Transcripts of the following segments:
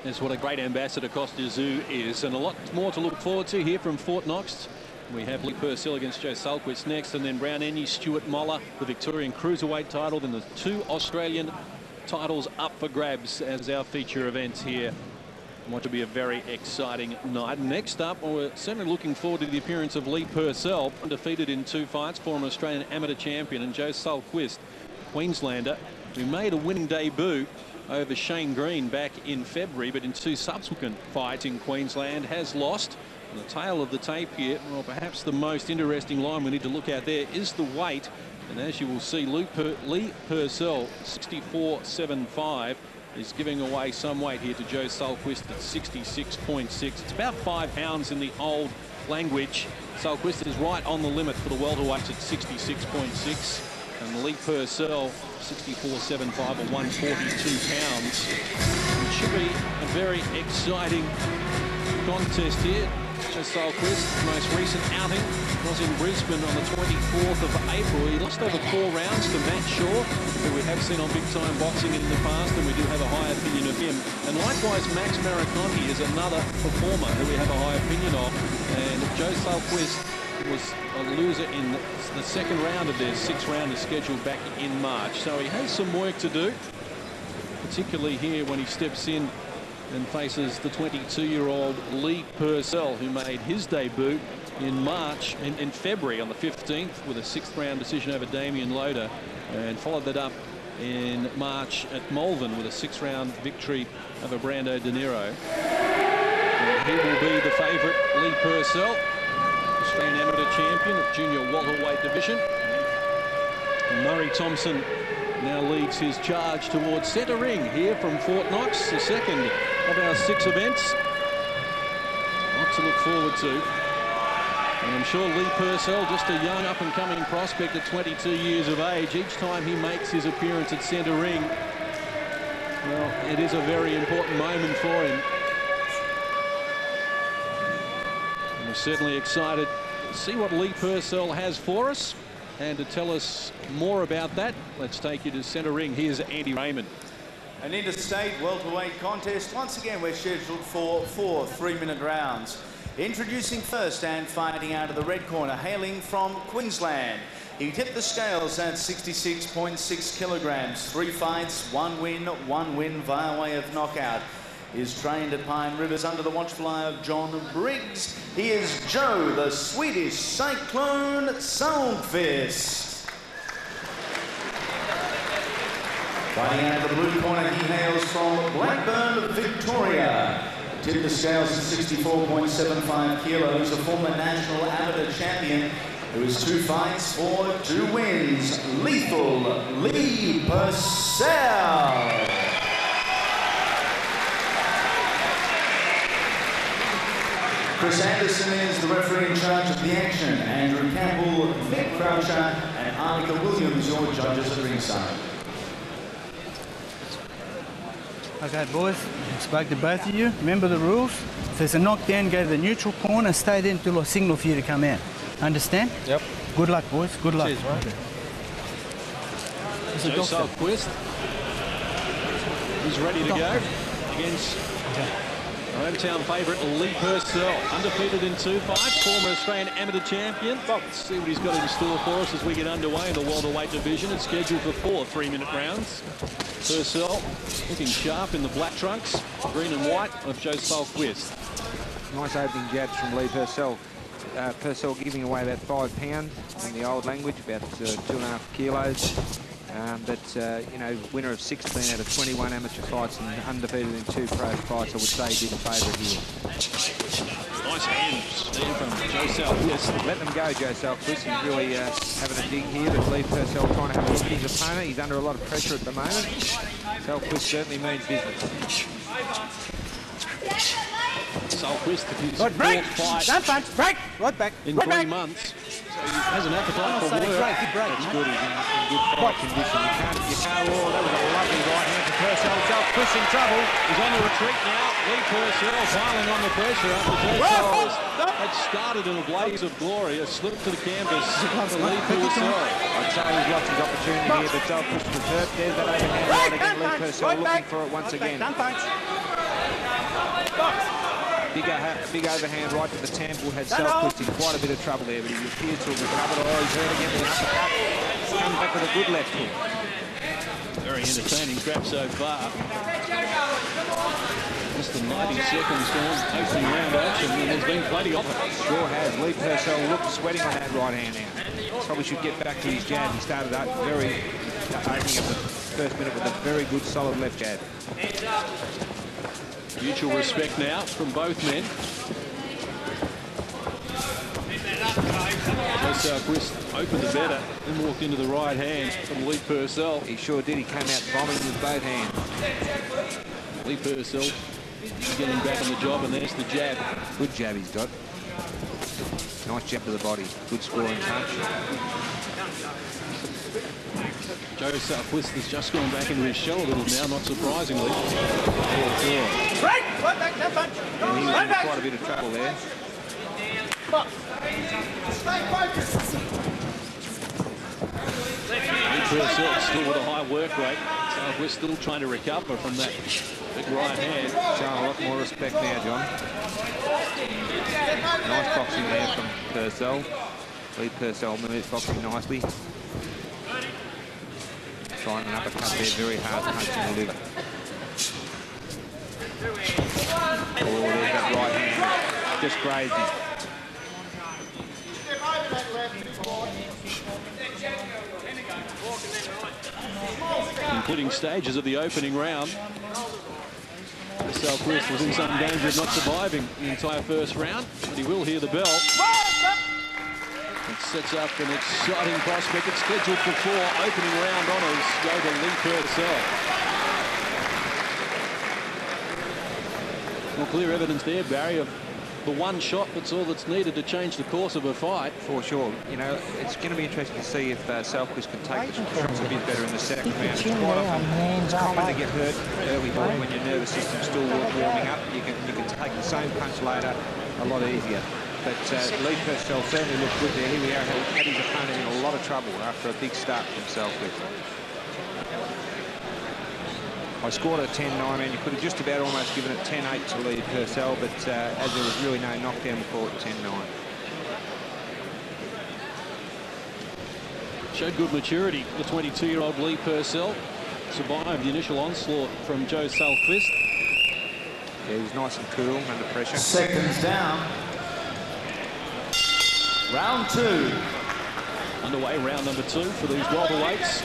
That's what a great ambassador Costa Zoo is, and a lot more to look forward to here from Fort Knox. We have Leigh Purcell against Joe Sahlquvist next, and then Brown Enyi, Stuart Moller, the Victorian Cruiserweight title, then the 2 Australian titles up for grabs as our feature events here. What to be a very exciting night. Next up, we're certainly looking forward to the appearance of Leigh Purcell, undefeated in 2 fights, former Australian amateur champion, and Joe Sahlquvist, Queenslander, who made a winning debut over Shane Green back in February, but in 2 subsequent fights in Queensland has lost. And the tail of the tape here, well, perhaps the most interesting line we need to look at there is the weight. And as you will see, Leigh Purcell, 64.75, is giving away some weight here to Joe Sahlquvist at 66.6. It's about 5 pounds in the old language. Sahlquvist is right on the limit for the welterweights at 66.6. And Leigh Purcell, 64.75 or 142 pounds. It should be a very exciting contest here. Joe Sahlquvist's most recent outing was in Brisbane on the 24th of April. He lost over 4 rounds to Matt Shaw, who we have seen on Big Time Boxing in the past, and we do have a high opinion of him. And likewise, Max Maraconti is another performer who we have a high opinion of. And Joe Sahlquvist was a loser in the second round of their 6th round scheduled back in March. So he has some work to do, particularly here when he steps in and faces the 22-year-old Leigh Purcell, who made his debut in February on the 15th with a 6th round decision over Damien Loader, and followed that up in March at Malvern with a 6th round victory over Brando De Niro. And he will be the favourite, Leigh Purcell, Australian amateur champion of junior welterweight division. And Murray Thomson now leads his charge towards centre ring here from Fort Knox, the second of our 6 events. Lots to look forward to. And I'm sure Leigh Purcell, just a young up-and-coming prospect at 22 years of age, each time he makes his appearance at centre ring, well, it is a very important moment for him. And we're certainly excited to see what Leigh Purcell has for us. And to tell us more about that, let's take you to centre ring. Here's Andy Raymond. An interstate welterweight contest. Once again, we're scheduled for 4 3-minute rounds. Introducing first and fighting out of the red corner, hailing from Queensland. He tipped the scales at 66.6 kilograms. 3 fights, 1 win via way of knockout. Is trained at Pine Rivers under the watchful eye of John Briggs. He is Joe, the Swedish Cyclone Sahlquvist. Fighting out of the blue corner, he hails from Blackburn, Victoria. Tipped the scales at 64.75 kilos, a former national amateur champion who has 2 fights for 2 wins. Lethal Leigh Purcell. Chris Anderson is the referee in charge of the action. Andrew Campbell, Vic Croucher, and Arnica Williams, your judges at ringside. Okay, boys, I spoke to both of you. Remember the rules? If there's a knockdown, go to the neutral corner, stay there until I signal for you to come out. Understand? Yep. Good luck, boys. Good luck. Cheers, mate. Joe Sahlquvist is ready to go against our hometown favourite Leigh Purcell, undefeated in 2 fights, former Australian amateur champion. Let's see what he's got in store for us as we get underway in the welterweight division. It's scheduled for 4 3-minute rounds. Purcell looking sharp in the black trunks, green and white of Joe Sahlquvist. Nice opening jabs from Leigh Purcell. Purcell giving away about 5 pounds in the old language, about 2.5 kilos. You know, winner of 16 out of 21 amateur fights and undefeated in 2 pro fights, I would say he'd be the favourite here. Nice hands there from Joe Sahlquvist. Let them go, Joe Sahlquvist. He's really having a dig here, but Leigh Purcell trying to have a look at his opponent. He's under a lot of pressure at the moment. Sahlquvist certainly means business. Sahlquvist, his Right, break! 4th fight Don't punch! Break! Right back! in right 3 back. months. So he has an appetite for work. Good break, That's good. He's in good fight condition. You can't. Oh, that was a lovely right hand to Purcell. Sahlquvist in trouble. He's on the retreat now. Leigh Purcell piling on the pressure after Joe Sahlquvist had started in a blaze of glory. A slip to the canvas for Leigh Purcell. I'd say he's lost his opportunity here, but Sahlquvist was hurt. There's that overhand right again. Leigh Purcell looking for it once again. Don't punch. Big overhand right to the temple. Had Sahlquvist in quite a bit of trouble there, but he appears to have recovered. Oh, he's hurt again with an uppercut. Comes back with a good left hook. Very entertaining grab so far. Just the 90 seconds gone, opening round action, and there's been plenty of it. Sure has. Leigh Purcell looked sweating on that right hand now. Probably should get back to his jab. He started out opening up the first minute with a very good, solid left jab. Mutual respect now from both men. Sahlquvist opened the better and walked into the right hand from Leigh Purcell. He sure did. He came out bombing with both hands. Leigh Purcell getting back on the job, and there's the jab. Good jab he's got. Nice jab to the body. Good scoring punch. Sahlquvist has just gone back into his shell a little now, not surprisingly. Right back, that punch. And he was in quite a bit of trouble there. Leigh Purcell still with a high work rate. Sahlquvist still trying to recover from that big right hand. Showing a lot more respect now, John. Nice boxing there from Purcell. Leigh Purcell moves boxing nicely. Trying an uppercut there, very hard punch in the liver. Oh, there's that right hand. Just grazed him. Concluding stages of the opening round. Sahlquvist was in some danger of not surviving the entire first round, but he will hear the bell. It sets up an exciting prospect. It's scheduled for 4 opening round honours go to Leigh Purcell. Well, clear evidence there, Barry, of the one shot that's all that's needed to change the course of a fight. For sure. You know, it's going to be interesting to see if Sahlquvist can take the shots a bit better in the second round. It's quite often it's common to get hurt early on when your nervous system's still warming up. You can take the same punch later a lot easier. But Leigh Purcell certainly looked good there. Here we are, had his opponent in a lot of trouble after a big start from Sahlquvist. I scored a 10-9, and you could have just about almost given it 10-8 to Leigh Purcell, but as there was really no knockdown, we call it 10-9. Showed good maturity. The 22-year-old Leigh Purcell survived the initial onslaught from Sahlquvist. Yeah, he was nice and cool under pressure. Seconds down. Round 2. Underway, round number 2 for these welterweights.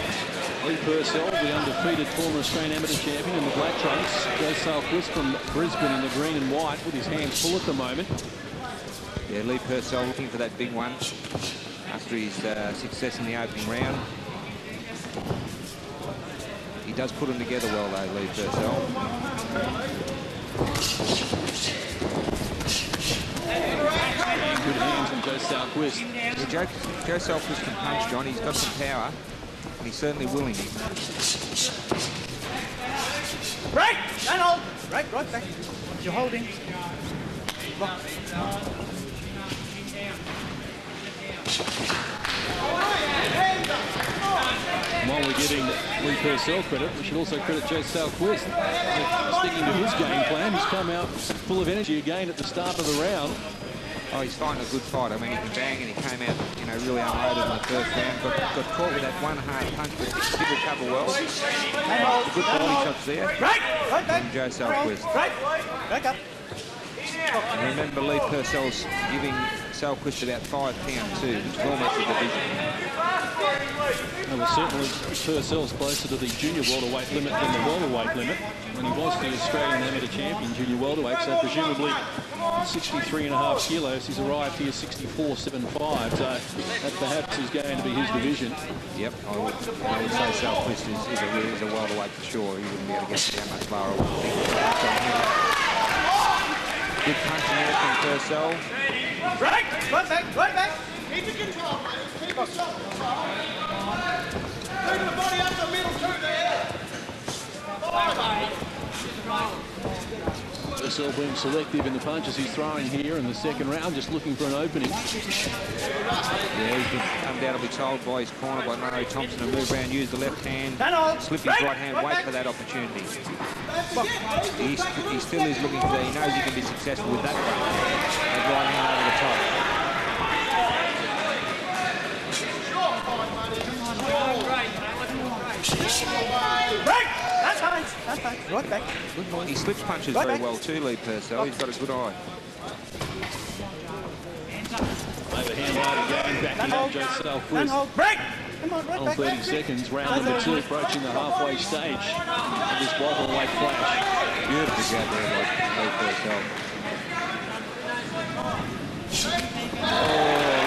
Leigh Purcell, the undefeated former Australian amateur champion in the black trunks. Sahlquvist from Brisbane in the green and white with his hands full at the moment. Yeah, Leigh Purcell looking for that big one after his success in the opening round. He does put them together well, though, Leigh Purcell. Good hands from Sahlquvist. Yeah, Sahlquvist can punch, John. He's got some power, and he's certainly willing. Right, don't hold. Right back. You're holding. While we're giving Leigh Purcell credit, we should also credit Sahlquvist. Sticking to his game plan, he's come out full of energy again at the start of the round. Oh, he's fighting a good fight. I mean, he can bang, and he came out, you know, really unloaded in the first round. Got caught with that one hard punch, but did recover well. Good body shots there from Sahlquvist. Back up. And remember, Leigh Purcell's giving Sahlquvist about 5 pounds too, which is almost a division. Well, certainly Purcell's closer to the junior welterweight limit than the welterweight limit. And he was the Australian amateur champion junior welterweight, so presumably 63.5 kilos. He's arrived here 64.75, so that perhaps is going to be his division. Yep, I would say Sahlquvist is a welterweight for sure. He wouldn't be able to get down much lower. Good punch in there from Purcell. Right back. Keep the control, mate. Keep the shot. Move the body up the middle to the head. Purcell being selective in the punches he's throwing here in the second round, just looking for an opening. Yeah, he's been undoubtedly told by his corner, by Thomson, to move around, use the left hand, slip his right hand, wait for that opportunity. He still is looking for that. He knows he can be successful with that right hand over the top. Right back. He slips punches very well too, Leigh Purcell. He's got a good eye. Overhand right again, backing up Joe Sahlquvist. Break! Come on, right On back. 30 seconds, round number 2, approaching the halfway stage of this welterweight flash. Beautiful jab there by Leigh Purcell. Oh,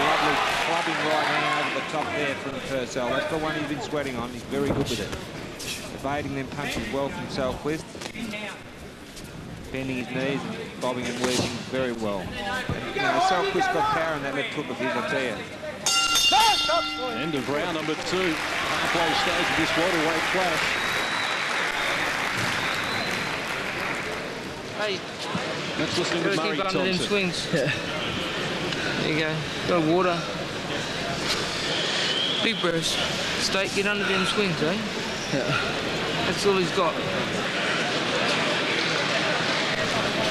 lovely clubbing right hand over the top there from Purcell. That's the one he's been sweating on. He's very good with it. Evading them punches well from Sahlquvist. Bending his knees and bobbing and weaving very well. And, you know, Sahlquvist got power in that left hook of his, I'll tell you. End of round number 2, halfway stage of this welterweight flash. Hey, Let's listen to Murray keep under them Thomson. swings. Yeah. There you go. Got water. Big burst. Stay, get under them swings, eh? Yeah. That's all he's got.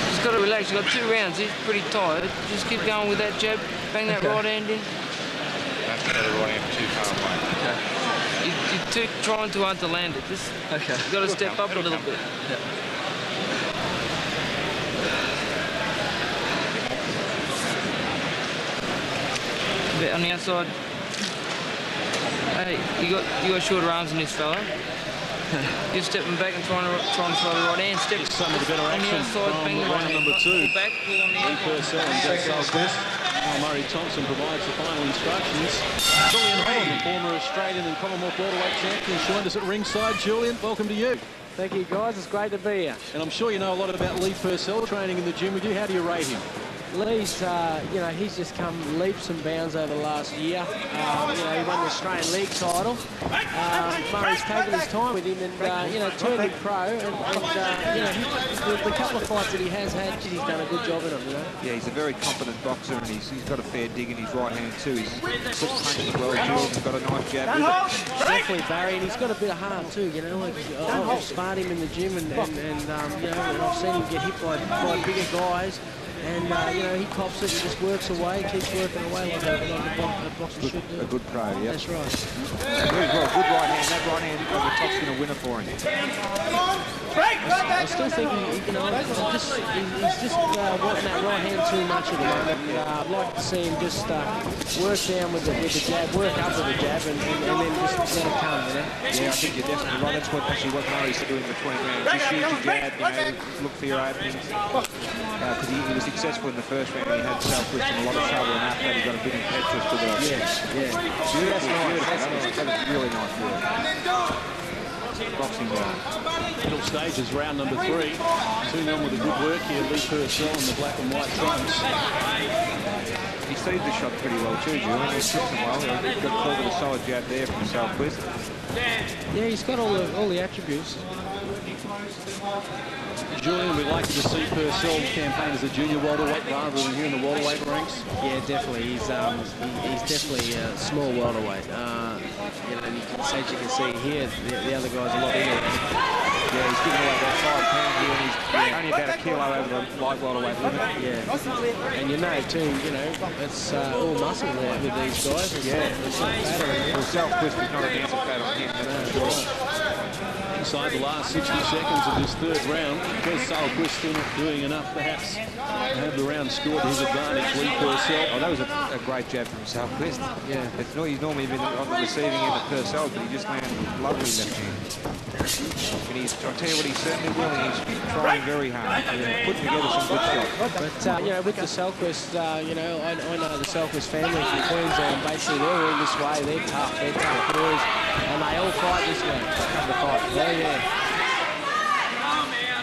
Just got to relax. You've got 2 rounds. He's pretty tired. Just keep going with that jab. Bang that right hand in. Don't go the right hand too far away. Okay. You're trying too hard to land it. Just you've got to step up a little bit. Yeah. A bit on the outside. Hey, you got shorter arms than this fella. You're stepping back and trying to throw the right hand. Step Some of the better action from round number 2. Pull back, pull on the Leigh ankle. Purcell and Joe Sahlquvist. Murray Thomson provides the final instructions. Julian Holland, the former Australian and Commonwealth welterweight champion, joined us at ringside. Julian, welcome to you. Thank you, guys. It's great to be here. And I'm sure you know a lot about Leigh Purcell training in the gym with you. How do you rate him? Lee's, you know, he's just come leaps and bounds over the last year. You know, he won the Australian League title. Murray's taken his time with him and, you know, turned him pro. And you know, the couple of fights that he has had, he's done a good job in them, you know. Yeah, he's a very competent boxer and he's got a fair dig in his right hand too. He's put punches well, Jules, and got a nice jab with it. Definitely, Barry, and he's got a bit of heart too, you know. Like, I've sparred him in the gym and you know, and I've seen him get hit by bigger guys. And, you know, he cops it and just works away, keeps working away like a boxer should do. A good pro, yeah. That's right. Very well, good right hand. That right hand over the top's going to win it for him. I still think you know, he's just wanting that right hand too much at the moment. I'd like to see him just work down with the jab, work up with the jab, and then just let it come, you know? Yeah, I think you're definitely right. That's what actually what Murray said to him between rounds. Just use your jab, you know, look for your openings. Because he was successful in the first round. He had Sahlquvist in a lot of trouble, and after that he got a big impetus to the beautiful. That's nice. That was really nice work. Boxing well. Middle stage is round number 3. 2-1 with a good work here. Leigh Purcell in the black and white trunks. He saved the shot pretty well too, Julian. He took them well. He got caught with a solid jab there from Sahlquvist. Yeah, he's got all the attributes. Julian, we'd like to see Purcell campaign as a junior welterweight rather than here in the welterweight ranks. Yeah, definitely. He's definitely a small welterweight. You know, as you can see here, the other guy's a lot bigger. Yeah, he's giving away about 5 pounds here, and he's only about a kilo over the light welterweight limit. Yeah, and you know too, you know, it's all muscle there with these guys. It's not fat on them. Well, Sahlquvist is not a dancer fat on him. That's for sure. Inside the last 60 seconds of this third round, Joe Sahlquvist still not doing enough, perhaps, to have the round scored to his advantage. Leigh Purcell. Oh, that was a great jab from Sahlquvist. Yeah. He's normally been on the receiving end of Purcell, but he just landed lovely left hand. And I'll tell you what, he's certainly willing. He's trying very hard. Putting together some good shots. But, you know, with the Sahlquvist, you know, I know the Sahlquvist family from Queensland, basically they're all this way. They're tough boys, and they all fight this way. Oh, yeah.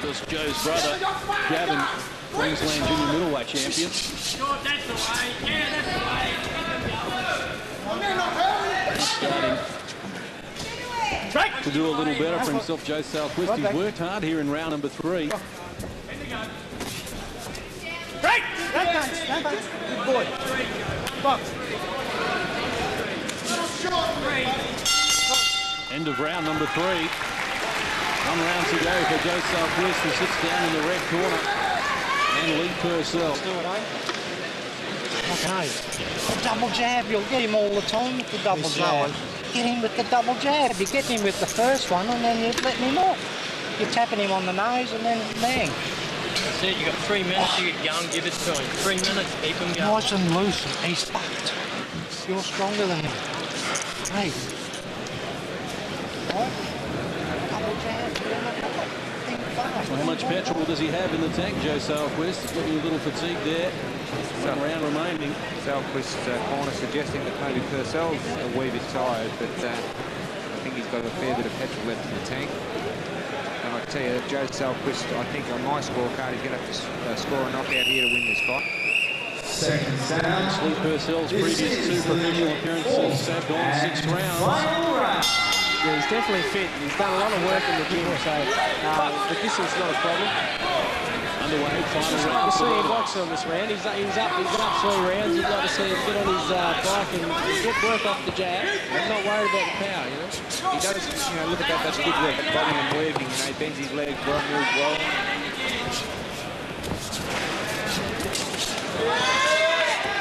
Just Joe's brother, Gavin, Queensland junior middleweight champion. Starting to do a little better for himself, Joe Sahlquvist. He's worked hard here in round number 3. Stand back. Good boy. Box. End of round number 3. 1 round to go for Joe Sahlquvist, who sits down in the red corner. And Leigh Purcell. Okay. The double jab, you'll get him all the time with the double jab. Get him with the double jab. You get him with the first one and then you're letting him off. You're tapping him on the nose and then bang. That's it, you've got 3 minutes to get going, give it to him. 3 minutes, keep him going. Nice and loose, he's fucked. You're stronger than him. Hey. Right? Double jab, think fast. Well, how much petrol does he have in the tank, Joe Sahlquvist? Looking a little fatigued there. 1 round remaining. Sahlquvist's corner suggesting that maybe Purcell's a wee bit tired, but I think he's got a fair bit of petrol left in the tank. And I tell you, Joe Sahlquvist, I think on my scorecard, he's going to have to score a knockout here to win this fight. Leigh Purcell's previous 2 professional appearances have gone 6 rounds. Yeah, he's definitely fit. He's done a lot of work in the gym, so the distance is not a problem. Underway, final You'd like round. to see him box on this round. He's up 3 rounds. You'd like to see him get on his bike and get work off the jab and not worry about the power, you know. He does, look at that, that's good work, bobbing and weaving, he bends his legs well, moves well.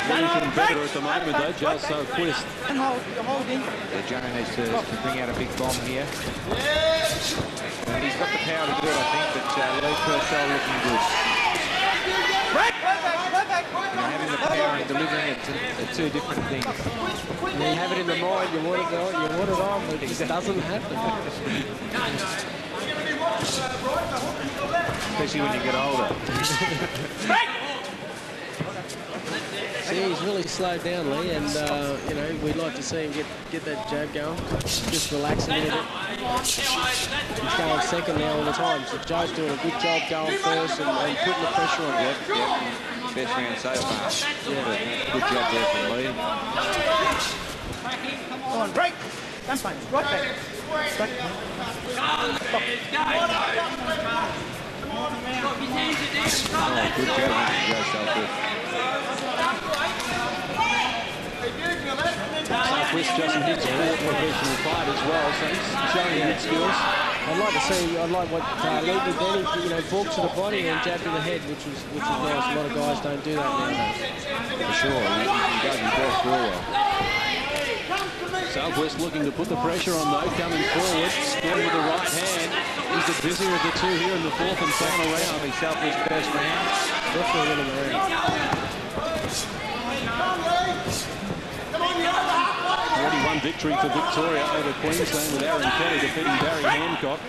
Looking better at the moment, though, Joe Sahlquvist. Hold him. Joe needs to bring out a big bomb here. And he's got the power to do it, I think, but Leigh Purcell looking good. Having the power and delivering it are 2 different things. When you have it in the mind, you want it on, but it just doesn't happen. Especially when you get older. See, he's really slowed down, Leigh, and you know, we'd like to see him get that jab going. Just relax a little bit. He's going second now all the time, so Joe's doing a good job going first and putting the pressure on him. Yep. Best round so far. Yeah. Good job there from Leigh. Come on, break. Stand back. Right back. Back. Oh, good job from Joe Sahlquvist. Sahlquvist just hits a professional fight as well, so he's showing good skills. I'd like what Leigh did then. He, forked to the body and jabbed in the head, which was nice. A lot of guys don't do that nowadays. For sure, he does. He works real well. Sahlquvist looking to put the pressure on, though, coming forward, scoring with the right hand. He's the busier of the 2 here in the 4th and final round. Sahlquvist's first round. Definitely winning the round. 41 victory for Victoria over Queensland with Aaron Kelly defeating Barry Hancock.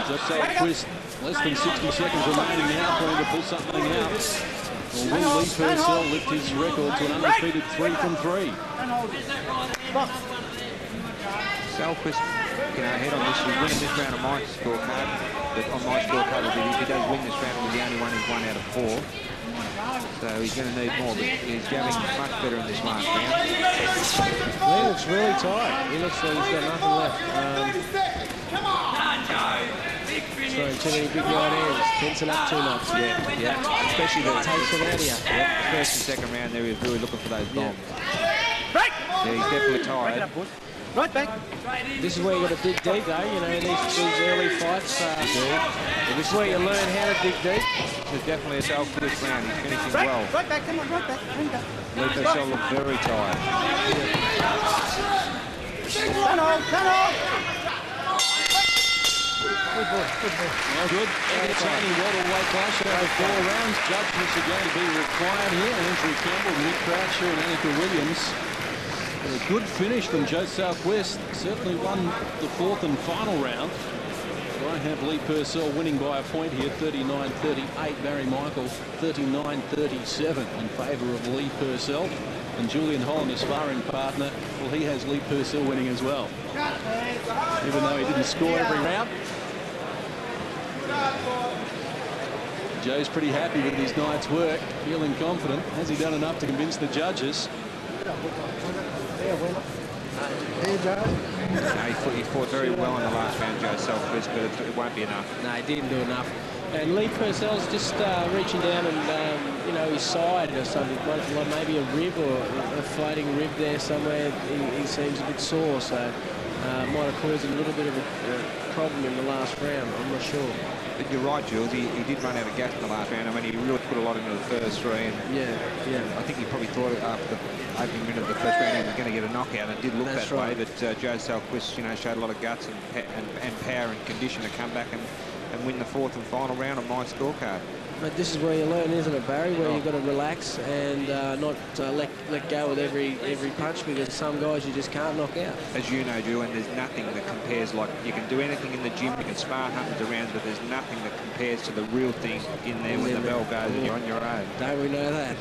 Just Sahlquvist, less than 60 seconds remaining now, trying to pull something out. Well, will Leigh Purcell lift his record to an undefeated 3 from 3? Sahlquvist, head on this, he's winning this round on my scorecard. But on my scorecard, if he does win this round, he'll be the only one who's 1 out of 4. So he's going to need more, but he's jabbing much better in this last round. He looks really tired. He looks like he's got nothing left. Throwing too many big right hands, tensing up too much. Yeah. Especially the takes it out of you. Yeah, the first and second round there, he was really looking for those bombs. Yeah, he's definitely tired. Right back. This is where you got to dig deep, though. These early fights. This is where you learn how to dig deep. This is definitely a Sahlquvist round. He's finishing well. Right back. Come on, right back. Leigh Purcell looked very tired. Turn on. Good boy. Well, good. Entertaining welterweight clash over 4 rounds. Judgments are going to be required here. Andrew Campbell, Nick Croucher and Annika Williams. And a good finish from Joe Sahlquvist. Certainly won the 4th and final round. So I have Leigh Purcell winning by a point here, 39-38. Barry Michael, 39-37 in favour of Leigh Purcell. And Julian Holland, his sparring partner, well, he has Leigh Purcell winning as well. Even though he didn't score every round. Joe's pretty happy with his night's work, feeling confident. Has he done enough to convince the judges? Here, Joe. He fought very well in the last round, Joe Sahlquvist, but it won't be enough. No, he didn't do enough. And Leigh Purcell's just reaching down and, you know, his side or something, maybe a rib or a floating rib there somewhere. He seems a bit sore, so might have caused a little bit of a problem in the last round. I'm not sure. But you're right, Jules. He did run out of gas in the last round. I mean, he really put a lot into the first three. And yeah. I think he probably thought after the opening minute of the first round he was going to get a knockout, and it did look that way. But Joe Sahlquvist, you know, showed a lot of guts and power and condition to come back and win the fourth and final round on my scorecard. But this is where you learn, isn't it, Barry? Where you've got to relax and not let go with every punch, because some guys you just can't knock out. As you know, Julian, there's nothing that compares. Like, you can do anything in the gym, you can spar hundreds of rounds, but there's nothing that compares to the real thing in there when the bell goes and you're on your own. Don't we know that?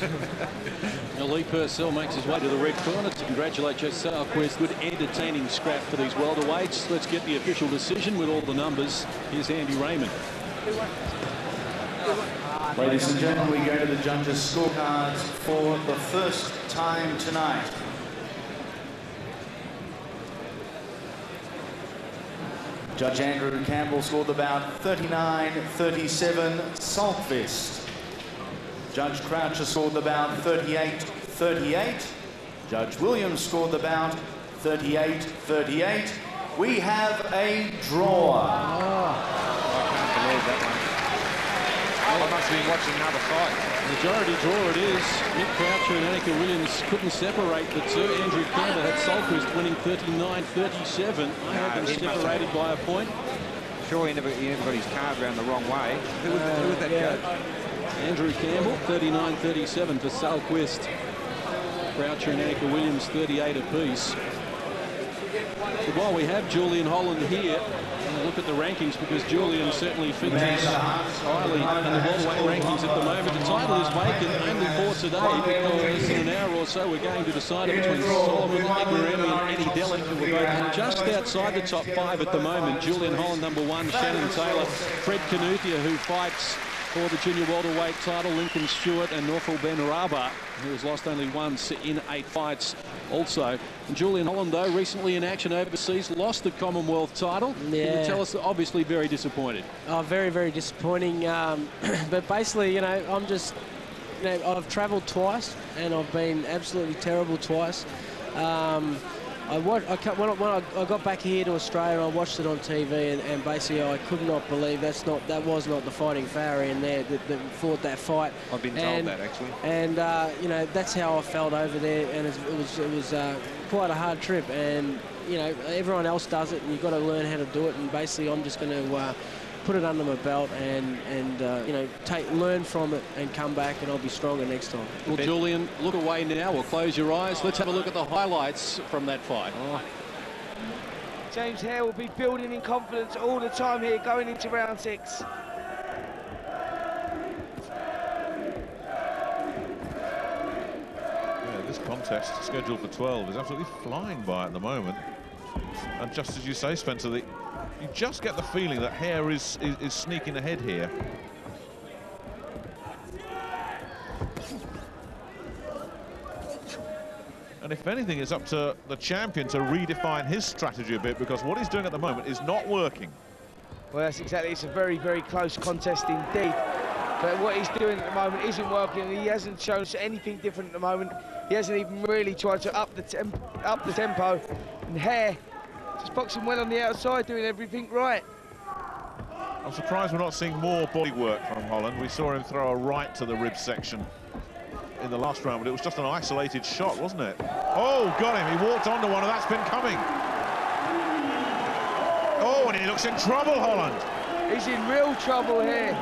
Now, Leigh Purcell makes his way to the red corner to congratulate Joe Sahlquvist. Good entertaining scrap for these welterweights. Let's get the official decision with all the numbers. Here's Andy Raymond. Ladies and gentlemen, we go to the judges' scorecards for the first time tonight. Judge Andrew Campbell scored the bout 39-37 Sahlquvist. Judge Croucher scored the bout 38-38. Judge Williams scored the bout 38-38. We have a draw. I can't believe that one. I must have been watching another fight. Majority draw it is. Mick Croucher and Annika Williams couldn't separate the two. Andrew Campbell had Sahlquvist winning 39-37. I had them separated by a point. Sure, he never got his card round the wrong way. Who was that judge? Andrew Campbell, 39-37 for Sahlquvist. Croucher and Annika Williams, 38 apiece. But while we have Julian Holland here, we'll look at the rankings, because Julian certainly features highly in the welterweight rankings at the moment. The title is vacant only for today, because in an hour or so we're going to decide it between Solomon Ignoremi and Eddie Delic, who will go just outside the top 5 at the moment. Julian Holland, number 1, Shannon Taylor, Fred Knuthia, who fights for the junior welterweight title, Lincoln Stewart, and Norfolk Ben Raba, who has lost only once in 8 fights also. And Julian Holland, though, recently in action overseas, lost the Commonwealth title. Yeah. Can you tell us, obviously very disappointed? Oh, very, very disappointing. But basically, you know, I'm just, you know, I've travelled twice and I've been absolutely terrible twice. When I got back here to Australia, I watched it on TV, and basically I could not believe that was not the fighting Farrian there that fought that fight. I've been told that, actually. And you know, that's how I felt over there, and it was quite a hard trip. And you know, everyone else does it, and you've got to learn how to do it. And basically, I'm just going to put it under my belt and you know, learn from it and come back, and I'll be stronger next time. Well, Julian, look away now or close your eyes. Let's have a look at the highlights from that fight. James Hare will be building in confidence all the time here going into round 6. Yeah, this contest scheduled for 12 is absolutely flying by at the moment. And just as you say, Spencer, you just get the feeling that Hare is sneaking ahead here. And if anything, it's up to the champion to redefine his strategy a bit, because what he's doing at the moment is not working. Well, that's exactly, it's a very, very close contest indeed. But what he's doing at the moment isn't working. He hasn't shown us anything different at the moment. He hasn't even really tried to up the tempo. And Hare just boxing well on the outside, doing everything right. I'm surprised we're not seeing more body work from Holland. We saw him throw a right to the rib section in the last round, but it was just an isolated shot, wasn't it? Oh, got him. He walked onto one, and that's been coming. Oh, and he looks in trouble, Holland. He's in real trouble here.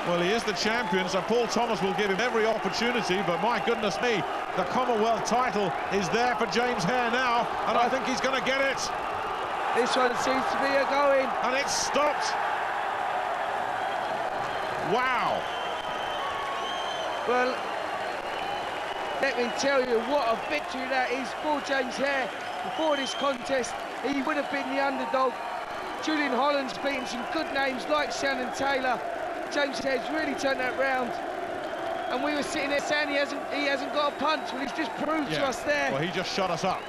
Well, he is the champion, so Paul Thomas will give him every opportunity, but my goodness me, the Commonwealth title is there for James Hare now, and I think he's going to get it. This one seems to be a going. And it's stopped. Wow. Well, let me tell you what a victory that is for James Hare. Before this contest, he would have been the underdog. Julian Holland's beaten some good names like Shannon Taylor. James Hare's really turned that round. And we were sitting there saying he hasn't got a punch. Well, he's just proved to us there. Well, he just shut us up.